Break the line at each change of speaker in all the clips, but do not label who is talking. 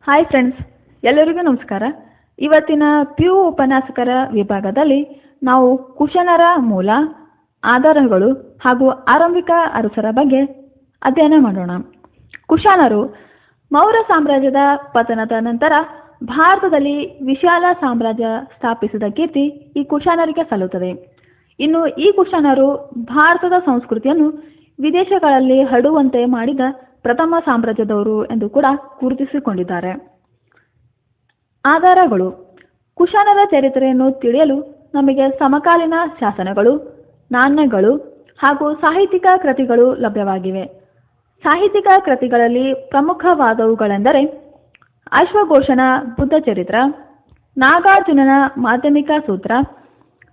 Hi friends, ಎಲ್ಲರಿಗೂ ನಮಸ್ಕಾರ. ಇವತ್ತಿನ PU ಉಪನ್ಯಾಸಕರ ವಿಭಾಗದಲ್ಲಿ ನಾವು ಕುಶಾನರ ಮೂಲ, ಆಧಾರಗಳು ಹಾಗೂ ಆರಂಭಿಕ ಅರಸರ ಬಗ್ಗೆ ಅಧ್ಯಯನ ಮಾಡೋಣ. ಕುಶಾನರು ಮೌರ್ಯ ಸಾಮ್ರಾಜ್ಯದ ಪತನದ ನಂತರ ಭಾರತದಲ್ಲಿ ವಿಶಾಲ ಸಾಮ್ರಾಜ್ಯ ಸ್ಥಾಪಿಸಿದ ಕೀರ್ತಿ ಈ ಕುಶಾನರಿಗೆ ಸಲ್ಲುತ್ತದೆ. ಇನ್ನು ಈ ಕುಶಾನರು ಭಾರತದ ಸಂಸ್ಕೃತಿಯನ್ನು ವಿದೇಶಗಳಲ್ಲಿ ಹರಡುವಂತೆ ಮಾಡಿದ ಪ್ರಥಮ ಸಾಮ್ರಾಜ್ಯದವರು ಎಂದು ಕೂಡ ಗುರುತಿಸಿಕೊಂಡಿದ್ದಾರೆ. ಆಧಾರಗಳು: ಕುಶಾನರ ಚರಿತ್ರೆಯನ್ನು ತಿಳಿಯಲು ನಮಗೆ ಸಮಕಾಲೀನ ಶಾಸನಗಳು, ನಾಣ್ಯಗಳು ಹಾಗೂ ಸಾಹಿತ್ಯಿಕ ಕೃತಿಗಳು ಲಭ್ಯವಾಗಿವೆ. ಸಾಹಿತ್ಯಿಕ ಕೃತಿಗಳಲ್ಲಿ ಪ್ರಮುಖವಾದವುಗಳೆಂದರೆ ಅಶ್ವಘೋಷನ ಬುದ್ಧ ಚರಿತ್ರ, ನಾಗಾರ್ಜುನನ ಮಾಧ್ಯಮಿಕ ಸೂತ್ರ,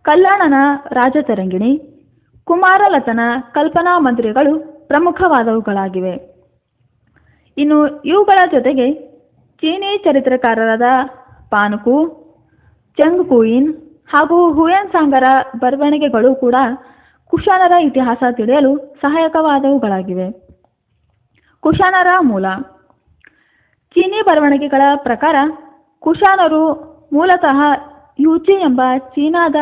ಕಲ್ಯಾಣನ ರಾಜತರಂಗಿಣಿ, ಕುಮಾರಲತನ ಕಲ್ಪನಾ ಮಂದಿರಗಳು ಪ್ರಮುಖವಾದವುಗಳಾಗಿವೆ. ಇನ್ನು ಇವುಗಳ ಜೊತೆಗೆ ಚೀನಿ ಚರಿತ್ರಕಾರರಾದ ಪಾನ್ಕು, ಚೆಂಗ್ ಕುಯಿನ್ ಹಾಗೂ ಹುಯೆನ್ ಸಾಂಗರ ಬರವಣಿಗೆಗಳು ಕೂಡ ಕುಶಾನರ ಇತಿಹಾಸ ತಿಳಿಯಲು ಸಹಾಯಕವಾದವುಗಳಾಗಿವೆ. ಕುಶಾನರ ಮೂಲ: ಚೀನಿ ಬರವಣಿಗೆಗಳ ಪ್ರಕಾರ ಕುಶಾನರು ಮೂಲತಃ ಯೂಚಿ ಎಂಬ ಚೀನಾದ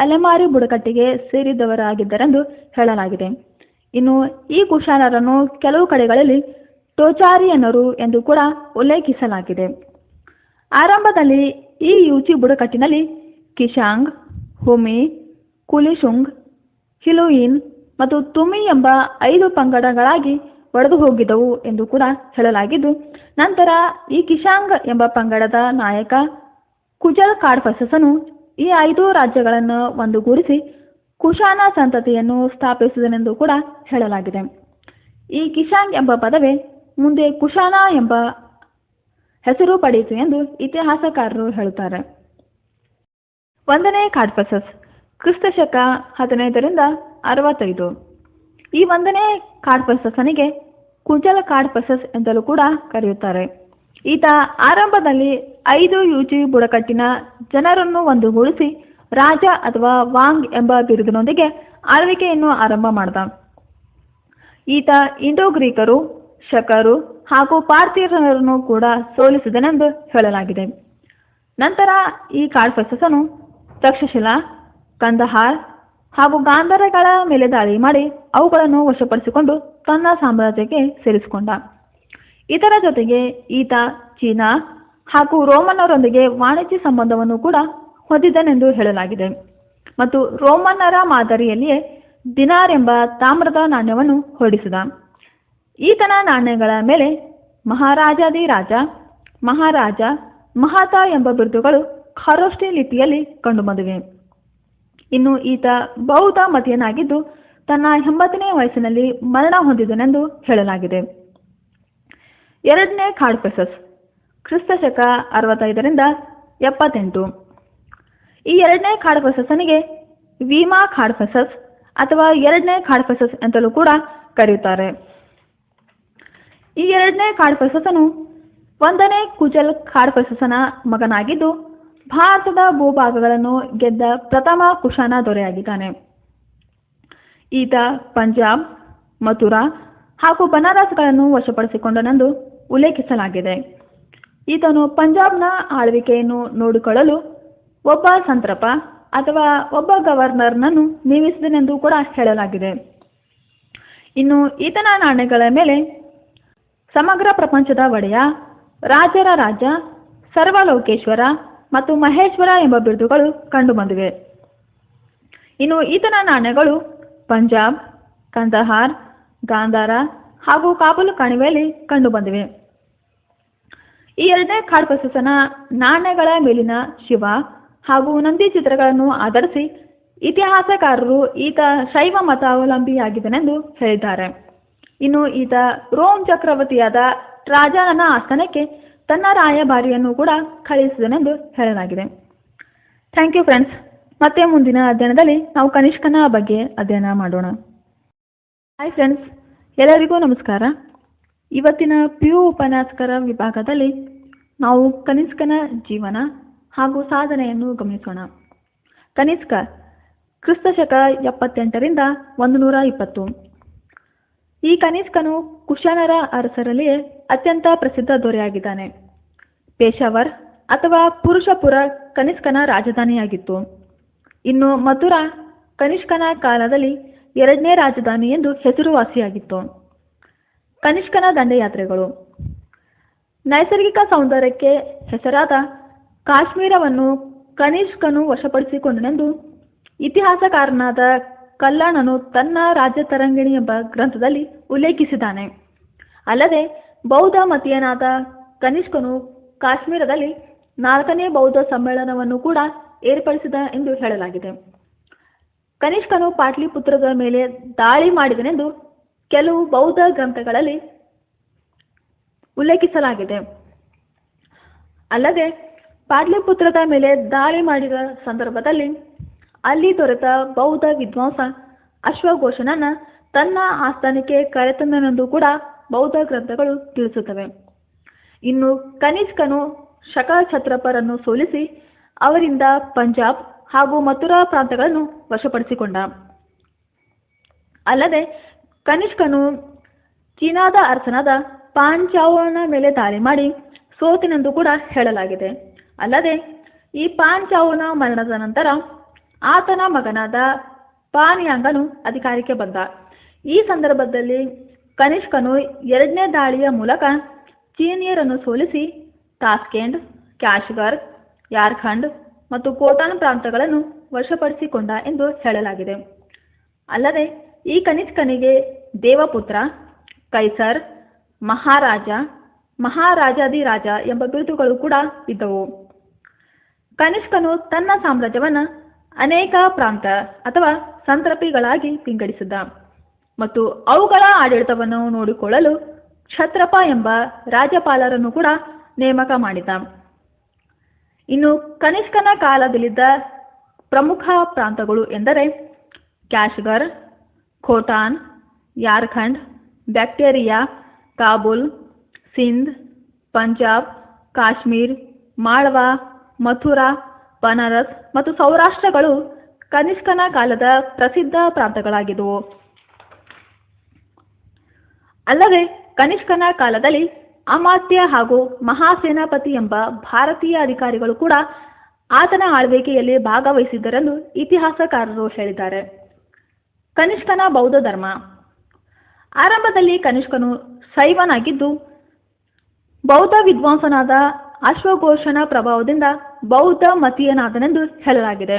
ಅಲೆಮಾರಿ ಬುಡಕಟ್ಟಿಗೆ ಸೇರಿದವರಾಗಿದ್ದರೆಂದು ಹೇಳಲಾಗಿದೆ. ಇನ್ನು ಈ ಕುಶಾನರನ್ನು ಕೆಲವು ಕಡೆಗಳಲ್ಲಿ ಟೋಚಾರಿಯನ್ನರು ಎಂದು ಕೂಡ ಉಲ್ಲೇಖಿಸಲಾಗಿದೆ. ಆರಂಭದಲ್ಲಿ ಈ ಯೂಚಿ ಬುಡಕಟ್ಟಿನಲ್ಲಿ ಕಿಶಾಂಗ್, ಹುಮಿ, ಕುಲಿಶುಂಗ್, ಹಿಲುಯಿನ್ ಮತ್ತು ತುಮಿ ಎಂಬ 5 ಪಂಗಡಗಳಾಗಿ ಒಡೆದು ಹೋಗಿದ್ದವು ಎಂದು ಕೂಡ ಹೇಳಲಾಗಿದ್ದು, ನಂತರ ಈ ಕಿಶಾಂಗ್ ಎಂಬ ಪಂಗಡದ ನಾಯಕ ಕುಜಲ್ ಕಾಡ್ಫಸಸನು ಈ 5 ರಾಜ್ಯಗಳನ್ನು ಒಂದುಗೂಡಿಸಿ ಕುಶಾನ ಸಂತತಿಯನ್ನು ಸ್ಥಾಪಿಸಿದನೆಂದು ಕೂಡ ಹೇಳಲಾಗಿದೆ. ಈ ಕಿಶಾಂಗ್ ಎಂಬ ಪದವೇ ಮುಂದೆ ಕುಶಾನ ಎಂಬ ಹೆಸರು ಪಡೆಯಿತು ಎಂದು ಇತಿಹಾಸಕಾರರು ಹೇಳುತ್ತಾರೆ. 1ನೇ ಕಾಡ್ಫಸಸ್ ಕ್ರಿಸ್ತಶಕ 15ರಿಂದ 65. ಈ 1ನೇ ಕಾಡ್ಫಸಸನಿಗೆ ಕುಜಲ್ ಕಾಡ್ಫಸಸ್ ಎಂದಲೂ ಕೂಡ ಕರೆಯುತ್ತಾರೆ. ಈತ ಆರಂಭದಲ್ಲಿ 5 ಯೂಚಿ ಬುಡಕಟ್ಟಿನ ಜನರನ್ನು ಒಂದುಗೂಡಿಸಿ ರಾಜ ಅಥವಾ ವಾಂಗ್ ಎಂಬ ಬಿರುದಿನೊಂದಿಗೆ ಆಳ್ವಿಕೆಯನ್ನು ಆರಂಭ ಮಾಡಿದ. ಈತ ಇಂಡೋ ಗ್ರೀಕರು, ಶಕರು ಹಾಗೂ ಪಾರ್ಥಿಯರನ್ನು ಕೂಡ ಸೋಲಿಸಿದನೆಂದು ಹೇಳಲಾಗಿದೆ. ನಂತರ ಈ ಕಾಡ್ಫಸಸನು ತಕ್ಷಶಿಲಾ, ಕಂದಹಾರ್ ಹಾಗೂ ಗಾಂಧಾರಗಳ ಮೇಲೆ ದಾಳಿ ಮಾಡಿ ಅವುಗಳನ್ನು ವಶಪಡಿಸಿಕೊಂಡು ತನ್ನ ಸಾಮ್ರಾಜ್ಯಕ್ಕೆ ಸೇರಿಸಿಕೊಂಡ. ಇದರ ಜೊತೆಗೆ ಈತ ಚೀನಾ ಹಾಗೂ ರೋಮನ್ನರೊಂದಿಗೆ ವಾಣಿಜ್ಯ ಸಂಬಂಧವನ್ನು ಕೂಡ ಹೊಂದಿದ್ದನೆಂದು ಹೇಳಲಾಗಿದೆ ಮತ್ತು ರೋಮನ್ನರ ಮಾದರಿಯಲ್ಲಿಯೇ ದಿನಾರ್ ಎಂಬ ತಾಮ್ರದ ನಾಣ್ಯವನ್ನು ಹೊರಡಿಸಿದ. ಈತನ ನಾಣ್ಯಗಳ ಮೇಲೆ ಮಹಾರಾಜಾದಿರಾಜ, ಮಹಾರಾಜ, ಮಹಾತ ಎಂಬ ಬಿರುದುಗಳು ಖರೋಷ್ಠಿ ಲಿಪಿಯಲ್ಲಿ ಕಂಡುಬಂದಿವೆ. ಇನ್ನು ಈತ ಬೌದ್ಧ ಮತೀಯನಾಗಿದ್ದು ತನ್ನ 80ನೇ ವಯಸ್ಸಿನಲ್ಲಿ ಮರಣ ಹೊಂದಿದನೆಂದು ಹೇಳಲಾಗಿದೆ. 2ನೇ ಕಾಡ್ಫಸಸ್ ಕ್ರಿಸ್ತಶಕ 65ರಿಂದ 78. ಈ 2ನೇ ಕಾಡ್ಫಸಸನಿಗೆ ವೀಮಾ ಕಾಡ್ಫಸಸ್ ಅಥವಾ 2ನೇ ಕಾಡ್ಫಸಸ್ ಅಂತಲೂ ಕೂಡ ಕರೆಯುತ್ತಾರೆ. ಈ 2ನೇ ಕಾಡ್ಫಸಸನು 1ನೇ ಕುಜಲ್ ಕಾಡ್ಫಸಸನ ಮಗನಾಗಿದ್ದು ಭಾರತದ ಭೂಭಾಗಗಳನ್ನು ಗೆದ್ದ ಪ್ರಥಮ ಕುಶಾನ ದೊರೆಯಾಗಿದ್ದಾನೆ. ಈತ ಪಂಜಾಬ್, ಮಥುರಾ ಹಾಗೂ ಬನಾರಸ್ಗಳನ್ನು ವಶಪಡಿಸಿಕೊಂಡನೆಂದು ಉಲ್ಲೇಖಿಸಲಾಗಿದೆ. ಈತನು ಪಂಜಾಬ್ನ ಆಳ್ವಿಕೆಯನ್ನು ನೋಡಿಕೊಳ್ಳಲು ಒಬ್ಬ ಸಂತ್ರಪ ಅಥವಾ ಒಬ್ಬ ಗವರ್ನರ್ನನ್ನು ನೇಮಿಸಿದನೆಂದು ಕೂಡ ಹೇಳಲಾಗಿದೆ. ಇನ್ನು ಈತನ ನಾಣ್ಯಗಳ ಮೇಲೆ ಸಮಗ್ರ ಪ್ರಪಂಚದ ಒಡೆಯ, ರಾಜರ ರಾಜ, ಸರ್ವಲೋಕೇಶ್ವರ ಮತ್ತು ಮಹೇಶ್ವರ ಎಂಬ ಬಿರುದುಗಳು ಕಂಡುಬಂದಿವೆ. ಇನ್ನು ಈತನ ನಾಣ್ಯಗಳು ಪಂಜಾಬ್, ಕಂದಹಾರ್, ಗಾಂಧಾರ ಹಾಗೂ ಕಾಬೂಲ್ ಕಣಿವೆಯಲ್ಲಿ ಕಂಡುಬಂದಿವೆ. ಈ 2ನೇ ಕಾಡ್ಫಸಸನ ನಾಣ್ಯಗಳ ಮೇಲಿನ ಶಿವ ಹಾಗೂ ನಂದಿ ಚಿತ್ರಗಳನ್ನು ಆಧರಿಸಿ ಇತಿಹಾಸಕಾರರು ಈತ ಶೈವ ಮತಾವಲಂಬಿಯಾಗಿದ್ದನೆಂದು ಹೇಳಿದ್ದಾರೆ. ಇನ್ನು ಈತ ರೋಮ್ ಚಕ್ರವರ್ತಿಯಾದ ಟ್ರಾಜಾನನ ಆಸ್ಥಾನಕ್ಕೆ ತನ್ನ ರಾಯಭಾರಿಯನ್ನು ಕೂಡ ಕಳುಹಿಸಿದನೆಂದು ಹೇಳಲಾಗಿದೆ. Thank you friends. ಮತ್ತೆ ಮುಂದಿನ ಅಧ್ಯಯನದಲ್ಲಿ ನಾವು ಕನಿಷ್ಕನ ಬಗ್ಗೆ ಅಧ್ಯಯನ ಮಾಡೋಣ. ಹಾಯ್ ಫ್ರೆಂಡ್ಸ್, ಎಲ್ಲರಿಗೂ ನಮಸ್ಕಾರ. ಇವತ್ತಿನ PU ಉಪನ್ಯಾಸಕರ ವಿಭಾಗದಲ್ಲಿ ನಾವು ಕನಿಷ್ಕನ ಜೀವನ ಹಾಗೂ ಸಾಧನೆಯನ್ನು ಗಮನಿಸೋಣ. ಕನಿಷ್ಕ ಕ್ರಿಸ್ತಶಕ 78ರಿಂದ 120. ಈ ಕನಿಷ್ಕನು ಕುಶಾನರ ಅರಸರಲ್ಲಿಯೇ ಅತ್ಯಂತ ಪ್ರಸಿದ್ಧ ದೊರೆಯಾಗಿದ್ದಾನೆ. ಪೇಶಾವರ್ ಅಥವಾ ಪುರುಷಪುರ ಕನಿಷ್ಕನ ರಾಜಧಾನಿಯಾಗಿತ್ತು. ಇನ್ನು ಮಥುರಾ ಕನಿಷ್ಕನ ಕಾಲದಲ್ಲಿ ಎರಡನೇ ರಾಜಧಾನಿ ಎಂದು ಹೆಸರುವಾಸಿಯಾಗಿತ್ತು. ಕನಿಷ್ಕನ ದಂಡಯಾತ್ರೆಗಳು. ನೈಸರ್ಗಿಕ ಸೌಂದರ್ಯಕ್ಕೆ ಹೆಸರಾದ ಕಾಶ್ಮೀರವನ್ನು ಕನಿಷ್ಕನು ವಶಪಡಿಸಿಕೊಂಡನೆಂದು ಇತಿಹಾಸಕಾರನಾದ ಕಲ್ಲಾಣನು ತನ್ನ ರಾಜ್ಯತರಂಗಿಣಿ ಎಂಬ ಗ್ರಂಥದಲ್ಲಿ ಉಲ್ಲೇಖಿಸಿದ್ದಾನೆ. ಅಲ್ಲದೆ ಬೌದ್ಧ ಮತೀಯನಾದ ಕನಿಷ್ಕನು ಕಾಶ್ಮೀರದಲ್ಲಿ 4ನೇ ಬೌದ್ಧ ಸಮ್ಮೇಳನವನ್ನು ಕೂಡ ಏರ್ಪಡಿಸಿದ ಎಂದು ಹೇಳಲಾಗಿದೆ. ಕನಿಷ್ಕನು ಪಾಟ್ಲಿಪುತ್ರದ ಮೇಲೆ ದಾಳಿ ಮಾಡಿದನೆಂದು ಕೆಲವು ಬೌದ್ಧ ಗ್ರಂಥಗಳಲ್ಲಿ ಉಲ್ಲೇಖಿಸಲಾಗಿದೆ. ಅಲ್ಲದೆ ಪಾಟ್ಲಿಪುತ್ರದ ಮೇಲೆ ದಾಳಿ ಮಾಡಿದ ಸಂದರ್ಭದಲ್ಲಿ ಅಲ್ಲಿ ದೊರೆತ ಬೌದ್ಧ ವಿದ್ವಾಂಸ ಅಶ್ವಘೋಷನನ್ನ ತನ್ನ ಆಸ್ಥಾನಕ್ಕೆ ಕರೆತಂದನೆಂದು ಕೂಡ ಬೌದ್ಧ ಗ್ರಂಥಗಳು ತಿಳಿಸುತ್ತವೆ. ಇನ್ನು ಕನಿಷ್ಕನು ಶಕ ಛತ್ರಪರನ್ನು ಸೋಲಿಸಿ ಅವರಿಂದ ಪಂಜಾಬ್ ಹಾಗೂ ಮಥುರಾ ಪ್ರಾಂತಗಳನ್ನು ವಶಪಡಿಸಿಕೊಂಡ. ಅಲ್ಲದೆ ಕನಿಷ್ಕನು ಚೀನಾದ ಅರಸನಾದ ಪಾಂಚಾವನ ಮೇಲೆ ದಾಳಿ ಮಾಡಿ ಸೋತಿನೆಂದು ಕೂಡ ಹೇಳಲಾಗಿದೆ. ಅಲ್ಲದೆ ಈ ಪಾಂಚಾವನ ಮರಣದ ನಂತರ ಆತನ ಮಗನಾದ ಪಾನ್ಯಾಂಗನು ಅಧಿಕಾರಕ್ಕೆ ಬಂದ. ಈ ಸಂದರ್ಭದಲ್ಲಿ ಕನಿಷ್ಕನು 2ನೇ ದಾಳಿಯ ಮೂಲಕ ಚೀನಿಯರನ್ನು ಸೋಲಿಸಿ ತಾಸ್ಕೆಂಡ್, ಕ್ಯಾಶ್ಗರ್, ಯಾರ್ಖಂಡ್ ಮತ್ತು ಕೋಟಾನ್ ಪ್ರಾಂತಗಳನ್ನು ವಶಪಡಿಸಿಕೊಂಡ ಎಂದು ಹೇಳಲಾಗಿದೆ. ಅಲ್ಲದೆ ಈ ಕನಿಷ್ಕನಿಗೆ ದೇವಪುತ್ರ, ಕೈಸರ್, ಮಹಾರಾಜ, ಮಹಾರಾಜಾದಿರಾಜ ಎಂಬ ಬಿರುದುಗಳು ಕೂಡ ಇದ್ದವು. ಕನಿಷ್ಕನು ತನ್ನ ಸಾಮ್ರಾಜ್ಯವನ್ನು ಅನೇಕ ಪ್ರಾಂತ ಅಥವಾ ಸಂತ್ರಪಿಗಳಾಗಿ ವಿಂಗಡಿಸಿದ್ದ ಮತ್ತು ಅವುಗಳ ಆಡಳಿತವನ್ನು ನೋಡಿಕೊಳ್ಳಲು ಕ್ಷತ್ರಪ ಎಂಬ ರಾಜ್ಯಪಾಲರನ್ನು ಕೂಡ ನೇಮಕ ಮಾಡಿದ. ಇನ್ನು ಕನಿಷ್ಕನ ಕಾಲದಲ್ಲಿದ್ದ ಪ್ರಮುಖ ಪ್ರಾಂತಗಳು ಎಂದರೆ ಕ್ಯಾಶ್ಗರ್, ಖೋಟಾನ್, ಯಾರ್ಖಂಡ್, ಬ್ಯಾಕ್ಟೇರಿಯಾ, ಕಾಬೂಲ್, ಸಿಂಧ್, ಪಂಜಾಬ್, ಕಾಶ್ಮೀರ್, ಮಾಳ್ವಾ, ಮಥುರಾ, ಬನಾರಸ್ ಮತ್ತು ಸೌರಾಷ್ಟ್ರಗಳು ಕನಿಷ್ಕನ ಕಾಲದ ಪ್ರಸಿದ್ಧ ಪ್ರಾಂತಗಳಾಗಿದ್ದವು. ಅಲ್ಲದೆ ಕನಿಷ್ಕನ ಕಾಲದಲ್ಲಿ ಅಮಾತ್ಯ ಹಾಗೂ ಮಹಾಸೇನಾಪತಿ ಎಂಬ ಭಾರತೀಯ ಅಧಿಕಾರಿಗಳು ಕೂಡ ಆತನ ಆಳ್ವಿಕೆಯಲ್ಲಿ ಭಾಗವಹಿಸಿದ್ದರೆಂದು ಇತಿಹಾಸಕಾರರು ಹೇಳಿದ್ದಾರೆ. ಕನಿಷ್ಕನ ಬೌದ್ಧ ಧರ್ಮ. ಆರಂಭದಲ್ಲಿ ಕನಿಷ್ಕನು ಶೈವನಾಗಿದ್ದು ಬೌದ್ಧ ವಿದ್ವಾಂಸನಾದ ಅಶ್ವಘೋಷನ ಪ್ರಭಾವದಿಂದ ಬೌದ್ಧ ಮತೀಯನಾದನೆಂದು ಹೇಳಲಾಗಿದೆ.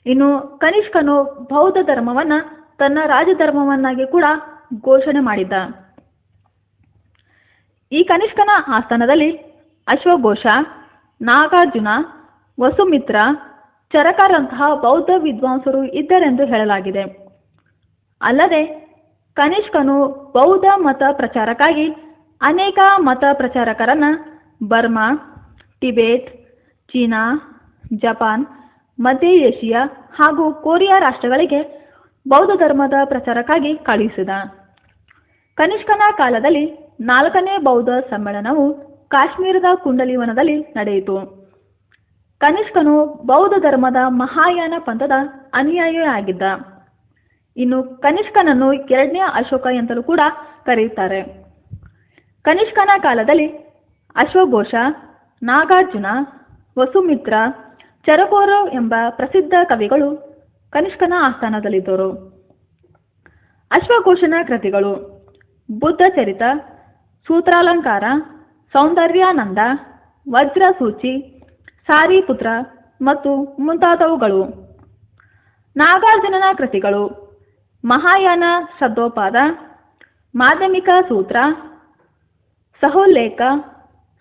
ಇನ್ನು ಕನಿಷ್ಕನು ಬೌದ್ಧ ಧರ್ಮವನ್ನ ತನ್ನ ರಾಜಧರ್ಮವನ್ನಾಗಿ ಕೂಡ ಘೋಷಣೆ ಮಾಡಿದ್ದ. ಈ ಕನಿಷ್ಕನ ಆಸ್ಥಾನದಲ್ಲಿ ಅಶ್ವಘೋಷ, ನಾಗಾರ್ಜುನ, ವಸುಮಿತ್ರ, ಚರಕರಂತಹ ಬೌದ್ಧ ವಿದ್ವಾಂಸರು ಇದ್ದರೆಂದು ಹೇಳಲಾಗಿದೆ. ಅಲ್ಲದೆ ಕನಿಷ್ಕನು ಬೌದ್ಧ ಮತ ಪ್ರಚಾರಕ್ಕಾಗಿ ಅನೇಕ ಮತ ಪ್ರಚಾರಕರನ್ನ ಬರ್ಮಾ, ಟಿಬೇಟ್, ಚೀನಾ, ಜಪಾನ್, ಮಧ್ಯ ಏಷಿಯಾ ಹಾಗೂ ಕೊರಿಯಾ ರಾಷ್ಟ್ರಗಳಿಗೆ ಬೌದ್ಧ ಧರ್ಮದ ಪ್ರಚಾರಕ್ಕಾಗಿ ಕಳುಹಿಸಿದ. ಕನಿಷ್ಕನ ಕಾಲದಲ್ಲಿ 4ನೇ ಬೌದ್ಧ ಸಮ್ಮೇಳನವು ಕಾಶ್ಮೀರದ ಕುಂಡಲಿವನದಲ್ಲಿ ನಡೆಯಿತು. ಕನಿಷ್ಕನು ಬೌದ್ಧ ಧರ್ಮದ ಮಹಾಯಾನ ಪಂಥದ ಅನುಯಾಯಿಯಾಗಿದ್ದ. ಇನ್ನು ಕನಿಷ್ಕನನ್ನು 2ನೇ ಅಶೋಕ ಎಂತಲೂ ಕೂಡ ಕರೆಯುತ್ತಾರೆ. ಕನಿಷ್ಕನ ಕಾಲದಲ್ಲಿ ಅಶ್ವಘೋಷ, ನಾಗಾರ್ಜುನ, ವಸುಮಿತ್ರ, ಚರಕೋರ ಎಂಬ ಪ್ರಸಿದ್ಧ ಕವಿಗಳು ಕನಿಷ್ಕನ ಆಸ್ಥಾನದಲ್ಲಿದ್ದರು. ಅಶ್ವಘೋಷನ ಕೃತಿಗಳು ಬುದ್ಧ ಚರಿತ, ಸೂತ್ರಾಲಂಕಾರ, ಸೌಂದರ್ಯಾನಂದ, ವಜ್ರಸೂಚಿ, ಸಾರಿಪುತ್ರ ಮತ್ತು ಮುಂತಾದವುಗಳು. ನಾಗಾರ್ಜುನನ ಕೃತಿಗಳು ಮಹಾಯಾನ ಶ್ರದ್ಧೋಪಾದ, ಮಾಧ್ಯಮಿಕ ಸೂತ್ರ, ಸಹೋಲ್ಲೇಖ,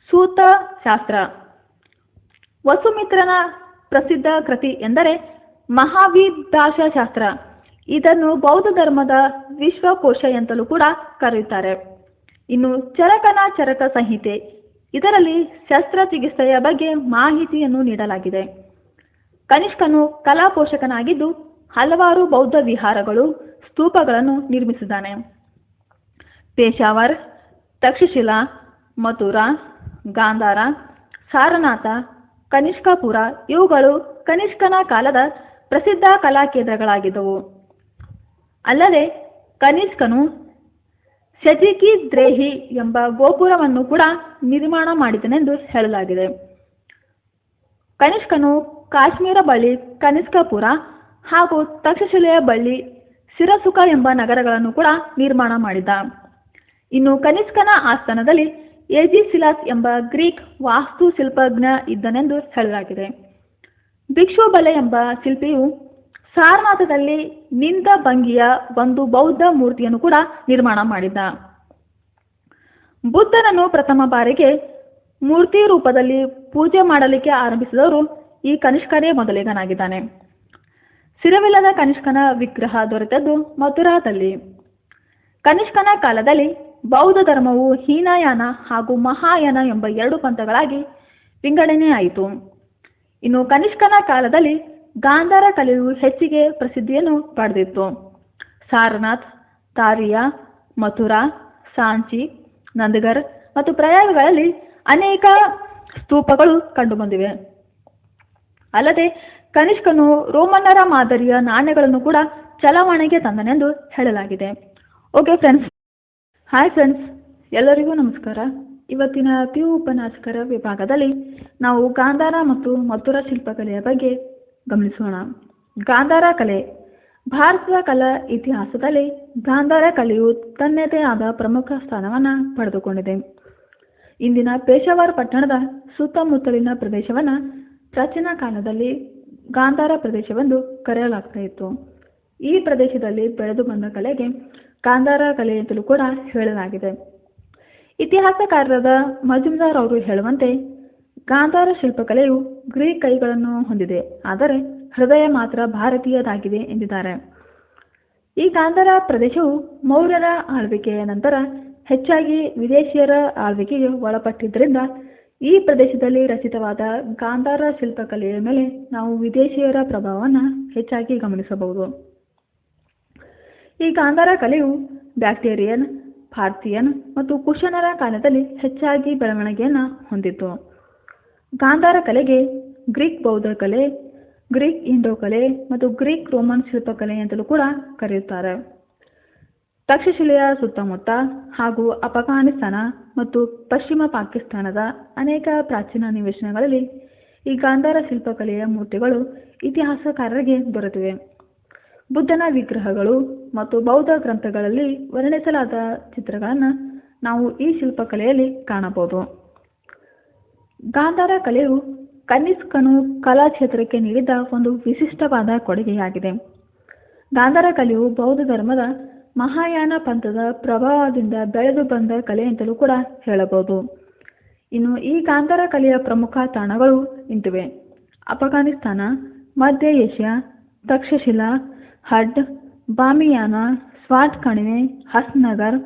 ಸೂತ ಶಾಸ್ತ್ರ. ವಸುಮಿತ್ರನ ಪ್ರಸಿದ್ಧ ಕೃತಿ ಎಂದರೆ ಮಹಾವಿಭಾಷಾಶಾಸ್ತ್ರ. ಇದನ್ನು ಬೌದ್ಧ ಧರ್ಮದ ವಿಶ್ವಕೋಶ ಎಂತಲೂ ಕೂಡ ಕರೆಯುತ್ತಾರೆ. ಇನ್ನು ಚರಕನ ಚರಕ ಸಂಹಿತೆ, ಇದರಲ್ಲಿ ಶಸ್ತ್ರಚಿಕಿತ್ಸೆಯ ಬಗ್ಗೆ ಮಾಹಿತಿಯನ್ನು ನೀಡಲಾಗಿದೆ. ಕನಿಷ್ಕನು ಕಲಾ ಪೋಷಕನಾಗಿದ್ದು ಹಲವಾರು ಬೌದ್ಧ ವಿಹಾರಗಳು, ಸ್ತೂಪಗಳನ್ನು ನಿರ್ಮಿಸಿದ್ದಾನೆ. ಪೇಶಾವರ್, ತಕ್ಷಶಿಲಾ, ಮಥುರಾ, ಗಾಂಧಾರ, ಸಾರನಾಥ, ಕನಿಷ್ಕಪುರ ಇವುಗಳು ಕನಿಷ್ಕನ ಕಾಲದ ಪ್ರಸಿದ್ಧ ಕಲಾ ಕೇಂದ್ರಗಳಾಗಿದ್ದವು. ಅಲ್ಲದೆ ಕನಿಷ್ಕನು ಶಜಿಕಿ ದ್ರೇಹಿ ಎಂಬ ಗೋಪುರವನ್ನು ಕೂಡ ನಿರ್ಮಾಣ ಮಾಡಿದನೆಂದು ಹೇಳಲಾಗಿದೆ. ಕನಿಷ್ಕನು ಕಾಶ್ಮೀರ ಬಳಿ ಕನಿಷ್ಕಪುರ ಹಾಗೂ ತಕ್ಷಶಿಲೆಯ ಬಳಿ ಸಿರಸುಕ ಎಂಬ ನಗರಗಳನ್ನು ಕೂಡ ನಿರ್ಮಾಣ ಮಾಡಿದ. ಇನ್ನು ಕನಿಷ್ಕನ ಆಸ್ಥಾನದಲ್ಲಿ ಏಜಿಸಿಲಾಸ್ ಎಂಬ ಗ್ರೀಕ್ ವಾಸ್ತುಶಿಲ್ಪಜ್ಞ ಇದ್ದನೆಂದು ಹೇಳಲಾಗಿದೆ. ಭಿಕ್ಷು ಬಲೆ ಎಂಬ ಶಿಲ್ಪಿಯು ಸಾರನಾಥದಲ್ಲಿ ನಿಂತ ಭಂಗಿಯ ಒಂದು ಬೌದ್ಧ ಮೂರ್ತಿಯನ್ನು ಕೂಡ ನಿರ್ಮಾಣ ಮಾಡಿದ. ಬುದ್ಧನನ್ನು ಪ್ರಥಮ ಬಾರಿಗೆ ಮೂರ್ತಿ ರೂಪದಲ್ಲಿ ಪೂಜೆ ಮಾಡಲಿಕ್ಕೆ ಆರಂಭಿಸಿದವರು ಈ ಕನಿಷ್ಕನೇ ಮೊದಲಿಗನಾಗಿದ್ದಾನೆ. ಸಿರವಿಲ್ಲದ ಕನಿಷ್ಕನ ವಿಗ್ರಹ ದೊರೆತದ್ದು ಮಥುರಾದಲ್ಲಿ. ಕನಿಷ್ಕನ ಕಾಲದಲ್ಲಿ ಬೌದ್ಧ ಧರ್ಮವು ಹೀನಯಾನ ಹಾಗೂ ಮಹಾಯಾನ ಎಂಬ ಎರಡು ಪಂಥಗಳಾಗಿ ವಿಂಗಡಣೆಯಾಯಿತು. ಇನ್ನು ಕನಿಷ್ಕನ ಕಾಲದಲ್ಲಿ ಗಾಂಧಾರ ಕಲೆಯು ಹೆಚ್ಚಿಗೆ ಪ್ರಸಿದ್ಧಿಯನ್ನು ಪಡೆದಿತ್ತು. ಸಾರನಾಥ್, ತಾರಿಯಾ, ಮಥುರಾ, ಸಾಂಚಿ, ನಂದಗರ್ ಮತ್ತು ಪ್ರಯಾಗಗಳಲ್ಲಿ ಅನೇಕ ಸ್ತೂಪಗಳು ಕಂಡುಬಂದಿವೆ. ಅಲ್ಲದೆ ಕನಿಷ್ಕನು ರೋಮನ್ನರ ಮಾದರಿಯ ನಾಣ್ಯಗಳನ್ನು ಕೂಡ ಚಲಾವಣೆಗೆ ತಂದನೆಂದು ಹೇಳಲಾಗಿದೆ. ಓಕೆ ಫ್ರೆಂಡ್ಸ್, ಹಾಯ್ ಫ್ರೆಂಡ್ಸ್, ಎಲ್ಲರಿಗೂ ನಮಸ್ಕಾರ. ಇವತ್ತಿನ ಪಿಯು ಉಪನ್ಯಾಸಕರ ವಿಭಾಗದಲ್ಲಿ ನಾವು ಗಾಂಧಾರ ಮತ್ತು ಮಥುರಾ ಶಿಲ್ಪಕಲೆಯ ಬಗ್ಗೆ ಗಮನಿಸೋಣ. ಗಾಂಧಾರ ಕಲೆ. ಭಾರತದ ಕಲಾ ಇತಿಹಾಸದಲ್ಲಿ ಗಾಂಧಾರ ಕಲೆಯು ತನ್ನದೇ ಆದ ಪ್ರಮುಖ ಸ್ಥಾನವನ್ನು ಪಡೆದುಕೊಂಡಿದೆ. ಇಂದಿನ ಪೇಶಾವರ್ ಪಟ್ಟಣದ ಸುತ್ತಮುತ್ತಲಿನ ಪ್ರದೇಶವನ್ನು ಪ್ರಾಚೀನ ಕಾಲದಲ್ಲಿ ಗಾಂಧಾರ ಪ್ರದೇಶವೆಂದು ಕರೆಯಲಾಗ್ತಾ ಇತ್ತು. ಈ ಪ್ರದೇಶದಲ್ಲಿ ಬೆಳೆದು ಬಂದ ಕಲೆಗೆ ಗಾಂಧಾರ ಕಲೆ ಅಂತಲೂ ಕೂಡ ಹೇಳಲಾಗಿದೆ. ಇತಿಹಾಸಕಾರರಾದ ಮಜುಮ್ದಾರ್ ಅವರು ಹೇಳುವಂತೆ ಗಾಂಧಾರ ಶಿಲ್ಪಕಲೆಯು ಗ್ರೀಕ್ ಕೈಗಳನ್ನು ಹೊಂದಿದೆ, ಆದರೆ ಹೃದಯ ಮಾತ್ರ ಭಾರತೀಯದಾಗಿದೆ ಎಂದಿದ್ದಾರೆ. ಈ ಗಾಂಧಾರ ಪ್ರದೇಶವು ಮೌರ್ಯರ ಆಳ್ವಿಕೆಯ ನಂತರ ಹೆಚ್ಚಾಗಿ ವಿದೇಶಿಯರ ಆಳ್ವಿಕೆಗೆ ಒಳಪಟ್ಟಿದ್ದರಿಂದ ಈ ಪ್ರದೇಶದಲ್ಲಿ ರಚಿತವಾದ ಗಾಂಧಾರ ಶಿಲ್ಪಕಲೆಯ ಮೇಲೆ ನಾವು ವಿದೇಶಿಯರ ಪ್ರಭಾವವನ್ನು ಹೆಚ್ಚಾಗಿ ಗಮನಿಸಬಹುದು. ಈ ಗಾಂಧಾರ ಕಲೆಯು ಬ್ಯಾಕ್ಟೀರಿಯನ್, ಪಾರ್ಥಿಯನ್ ಮತ್ತು ಕುಶನರ ಕಾಲದಲ್ಲಿ ಹೆಚ್ಚಾಗಿ ಬೆಳವಣಿಗೆಯನ್ನು ಹೊಂದಿತ್ತು. ಗಾಂಧಾರ ಕಲೆಗೆ ಗ್ರೀಕ್ ಬೌದ್ಧ ಕಲೆ, ಗ್ರೀಕ್ ಇಂಡೋ ಕಲೆ ಮತ್ತು ಗ್ರೀಕ್ ರೋಮನ್ ಶಿಲ್ಪಕಲೆ ಅಂತಲೂ ಕೂಡ ಕರೆಯುತ್ತಾರೆ. ತಕ್ಷಶಿಲೆಯ ಸುತ್ತಮುತ್ತ ಹಾಗೂ ಅಫ್ಘಾನಿಸ್ತಾನ ಮತ್ತು ಪಶ್ಚಿಮ ಪಾಕಿಸ್ತಾನದ ಅನೇಕ ಪ್ರಾಚೀನ ನಿವೇಶನಗಳಲ್ಲಿ ಈ ಗಾಂಧಾರ ಶಿಲ್ಪಕಲೆಯ ಮೂರ್ತಿಗಳು ಇತಿಹಾಸಕಾರರಿಗೆ ದೊರೆತಿವೆ. ಬುದ್ಧನ ವಿಗ್ರಹಗಳು ಮತ್ತು ಬೌದ್ಧ ಗ್ರಂಥಗಳಲ್ಲಿ ವರ್ಣಿಸಲಾದ ಚಿತ್ರಗಳನ್ನು ನಾವು ಈ ಶಿಲ್ಪಕಲೆಯಲ್ಲಿ ಕಾಣಬಹುದು. ಗಾಂಧಾರ ಕಲೆಯು ಕನಿಷ್ಕನು ಕಲಾ ಕ್ಷೇತ್ರಕ್ಕೆ ನೀಡಿದ ಒಂದು ವಿಶಿಷ್ಟವಾದ ಕೊಡುಗೆಯಾಗಿದೆ. ಗಾಂಧಾರ ಕಲೆಯು ಬೌದ್ಧ ಧರ್ಮದ ಮಹಾಯಾನ ಪಂಥದ ಪ್ರಭಾವದಿಂದ ಬೆಳೆದು ಬಂದ ಕಲೆ ಅಂತಲೂ ಕೂಡ ಹೇಳಬಹುದು. ಇನ್ನು ಈ ಗಾಂಧಾರ ಕಲೆಯ ಪ್ರಮುಖ ತಾಣಗಳು ಇಂತಿವೆ: ಅಫ್ಘಾನಿಸ್ತಾನ, ಮಧ್ಯ ಏಷ್ಯಾ, ತಕ್ಷಶಿಲಾ, ಹಡ್, ಬಾಮಿಯಾನ, ಸ್ವಾಟ್ ಕಣಿವೆ, ಹಸ್ನಗರ್,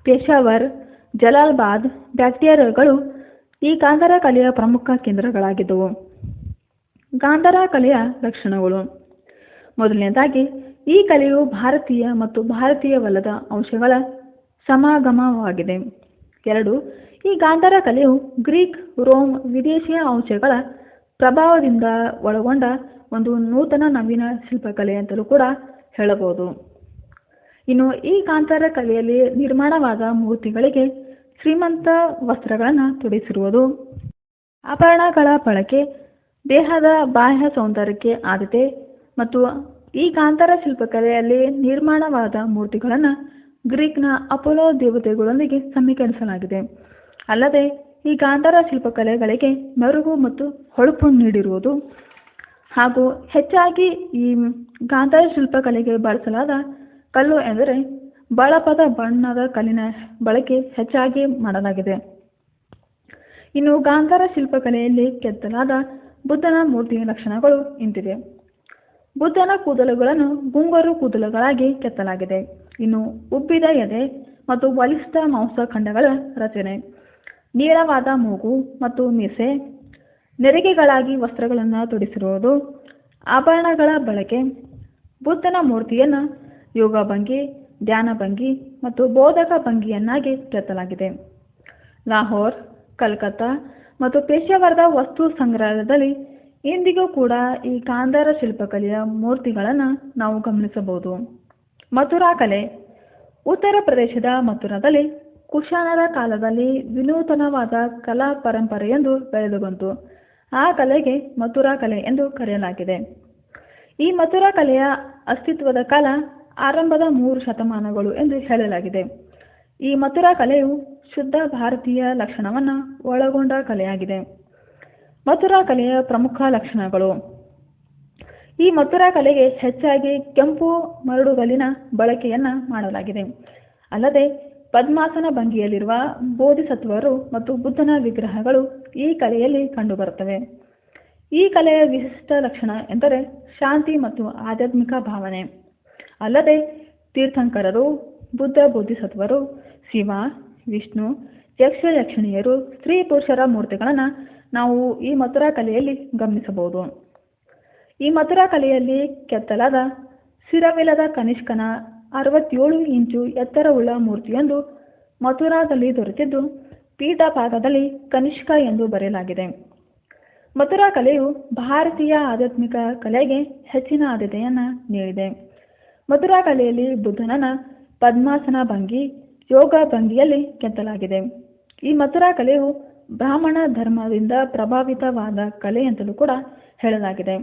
ಪೇಶಾವರ್, ಜಲಾಲಾಬಾದ್, ಬ್ಯಾಕ್ಟೀರಿಯಾಗಳು ಈ ಗಾಂಧಾರ ಕಲೆಯ ಪ್ರಮುಖ ಕೇಂದ್ರಗಳಾಗಿದ್ದವು. ಗಾಂಧಾರ ಕಲೆಯ ಲಕ್ಷಣಗಳು. ಮೊದಲನೇದಾಗಿ, ಈ ಕಲೆಯು ಭಾರತೀಯ ಮತ್ತು ಭಾರತೀಯವಲ್ಲದ ಅಂಶಗಳ ಸಮಾಗಮವಾಗಿದೆ. 2. ಈ ಗಾಂಧಾರ ಕಲೆಯು ಗ್ರೀಕ್, ರೋಮ್, ವಿದೇಶಿಯ ಅಂಶಗಳ ಪ್ರಭಾವದಿಂದ ಒಳಗೊಂಡ ಒಂದು ನೂತನ ನವೀನ ಶಿಲ್ಪಕಲೆ ಅಂತಲೂ ಕೂಡ ಹೇಳಬಹುದು. ಇನ್ನು ಈ ಗಾಂಧಾರ ಕಲೆಯಲ್ಲಿ ನಿರ್ಮಾಣವಾದ ಮೂರ್ತಿಗಳಿಗೆ ಶ್ರೀಮಂತ ವಸ್ತ್ರಗಳನ್ನು ತೊಡಿಸಿರುವುದು, ಆಭರಣಗಳ ಬಳಕೆ, ದೇಹದ ಬಾಹ್ಯ ಸೌಂದರ್ಯಕ್ಕೆ ಆದ್ಯತೆ ಮತ್ತು ಈ ಗಾಂಧಾರ ಶಿಲ್ಪಕಲೆಯಲ್ಲಿ ನಿರ್ಮಾಣವಾದ ಮೂರ್ತಿಗಳನ್ನು ಗ್ರೀಕ್ನ ಅಪೋಲೋ ದೇವತೆಗಳೊಂದಿಗೆ ಸಮೀಕರಿಸಲಾಗಿದೆ. ಅಲ್ಲದೆ ಈ ಗಾಂಧಾರ ಶಿಲ್ಪಕಲೆಗಳಿಗೆ ಮೆರುಗು ಮತ್ತು ಹೊಳಪು ನೀಡಿರುವುದು ಹಾಗೂ ಹೆಚ್ಚಾಗಿ ಈ ಗಾಂಧಾರ ಶಿಲ್ಪಕಲೆಗೆ ಬಳಸಲಾದ ಕಲ್ಲು ಎಂದರೆ ಬಳಪದ ಬಣ್ಣದ ಕಲ್ಲಿನ ಬಳಕೆ ಹೆಚ್ಚಾಗಿ ಮಾಡಲಾಗಿದೆ. ಇನ್ನು ಗಾಂಧಾರ ಶಿಲ್ಪಕಲೆಯಲ್ಲಿ ಕೆತ್ತಲಾದ ಬುದ್ಧನ ಮೂರ್ತಿಯ ಲಕ್ಷಣಗಳು ಇಂತಿವೆ: ಬುದ್ಧನ ಕೂದಲುಗಳನ್ನು ಗುಂಗುರು ಕೂದಲುಗಳಾಗಿ ಕೆತ್ತಲಾಗಿದೆ. ಇನ್ನು ಉಬ್ಬಿದ ಎದೆ ಮತ್ತು ಬಲಿಷ್ಠ ಮಾಂಸಖಂಡಗಳ ರಚನೆ, ನೀಳವಾದ ಮೂಗು ಮತ್ತು ಮೀಸೆ, ನೆರಿಗೆಗಳಾಗಿ ವಸ್ತ್ರಗಳನ್ನು ತೊಡಿಸಿರುವುದು, ಆಭರಣಗಳ ಬಳಕೆ. ಬುದ್ಧನ ಮೂರ್ತಿಯನ್ನು ಯೋಗ ಭಂಗಿ, ಧ್ಯಾನ ಭಂಗಿ ಮತ್ತು ಬೋಧಕ ಭಂಗಿಯನ್ನಾಗಿ ಕೆತ್ತಲಾಗಿದೆ. ಲಾಹೋರ್, ಕಲ್ಕತ್ತಾ ಮತ್ತು ಪೇಶಾವರದ ವಸ್ತು ಸಂಗ್ರಹಾಲಯದಲ್ಲಿ ಇಂದಿಗೂ ಕೂಡ ಈ ಗಾಂಧಾರ ಶಿಲ್ಪಕಲೆಯ ಮೂರ್ತಿಗಳನ್ನು ನಾವು ಗಮನಿಸಬಹುದು. ಮಥುರಾ ಕಲೆ. ಉತ್ತರ ಪ್ರದೇಶದ ಮಥುರಾದಲ್ಲಿ ಕುಶಾನರ ಕಾಲದಲ್ಲಿ ವಿನೂತನವಾದ ಕಲಾ ಪರಂಪರೆಯೊಂದು ಬೆಳೆದು ಬಂತು. ಆ ಕಲೆಗೆ ಮಥುರಾ ಕಲೆ ಎಂದು ಕರೆಯಲಾಗಿದೆ. ಈ ಮಥುರಾ ಕಲೆಯ ಅಸ್ತಿತ್ವದ ಕಾಲ ಆರಂಭದ 3 ಶತಮಾನಗಳು ಎಂದು ಹೇಳಲಾಗಿದೆ. ಈ ಮಥುರಾ ಕಲೆಯು ಶುದ್ಧ ಭಾರತೀಯ ಲಕ್ಷಣವನ್ನು ಒಳಗೊಂಡ ಕಲೆಯಾಗಿದೆ. ಮಥುರಾ ಕಲೆಯ ಪ್ರಮುಖ ಲಕ್ಷಣಗಳು. ಈ ಮಥುರಾ ಕಲೆಗೆ ಹೆಚ್ಚಾಗಿ ಕೆಂಪು ಮರಳುಗಲ್ಲಿನ ಬಳಕೆಯನ್ನ ಮಾಡಲಾಗಿದೆ. ಅಲ್ಲದೆ ಪದ್ಮಾಸನ ಭಂಗಿಯಲ್ಲಿರುವ ಬೋಧಿಸತ್ವರು ಮತ್ತು ಬುದ್ಧನ ವಿಗ್ರಹಗಳು ಈ ಕಲೆಯಲ್ಲಿ ಕಂಡುಬರುತ್ತವೆ. ಈ ಕಲೆಯ ವಿಶಿಷ್ಟ ಲಕ್ಷಣ ಎಂದರೆ ಶಾಂತಿ ಮತ್ತು ಆಧ್ಯಾತ್ಮಿಕ ಭಾವನೆ. ಅಲ್ಲದೆ ತೀರ್ಥಂಕರರು, ಬುದ್ಧ ಬೋಧಿಸತ್ವರು, ಶಿವ, ವಿಷ್ಣು, ಯಕ್ಷ ಯಕ್ಷಿಣಿಯರು, ಸ್ತ್ರೀ ಪುರುಷರ ಮೂರ್ತಿಗಳನ್ನು ನಾವು ಈ ಮಥುರಾ ಕಲೆಯಲ್ಲಿ ಗಮನಿಸಬಹುದು. ಈ ಮಥುರಾ ಕಲೆಯಲ್ಲಿ ಕೆತ್ತಲಾದ ಶಿರವಿಲ್ಲದ ಕನಿಷ್ಕನ 67 ಇಂಚು ಎತ್ತರವುಳ್ಳ ಮೂರ್ತಿಯೊಂದು ಮಥುರಾದಲ್ಲಿ ದೊರೆತಿದ್ದು, ಪೀಠ ಭಾಗದಲ್ಲಿ ಕನಿಷ್ಕ ಎಂದು ಬರೆಯಲಾಗಿದೆ. ಮಥುರಾ ಕಲೆಯು ಭಾರತೀಯ ಆಧ್ಯಾತ್ಮಿಕ ಕಲೆಗೆ ಹೆಚ್ಚಿನ ಆದ್ಯತೆಯನ್ನು ನೀಡಿದೆ. ಮಥುರಾ ಕಲೆಯಲ್ಲಿ ಬುದ್ಧನನ್ನ ಪದ್ಮಾಸನ ಭಂಗಿ, ಯೋಗ ಭಂಗಿಯಲ್ಲಿ ಕೆತ್ತಲಾಗಿದೆ. ಈ ಮಥುರಾ ಕಲೆಯು ಬ್ರಾಹ್ಮಣ ಧರ್ಮದಿಂದ ಪ್ರಭಾವಿತವಾದ ಕಲೆ ಅಂತಲೂ ಕೂಡ ಹೇಳಲಾಗಿದೆ.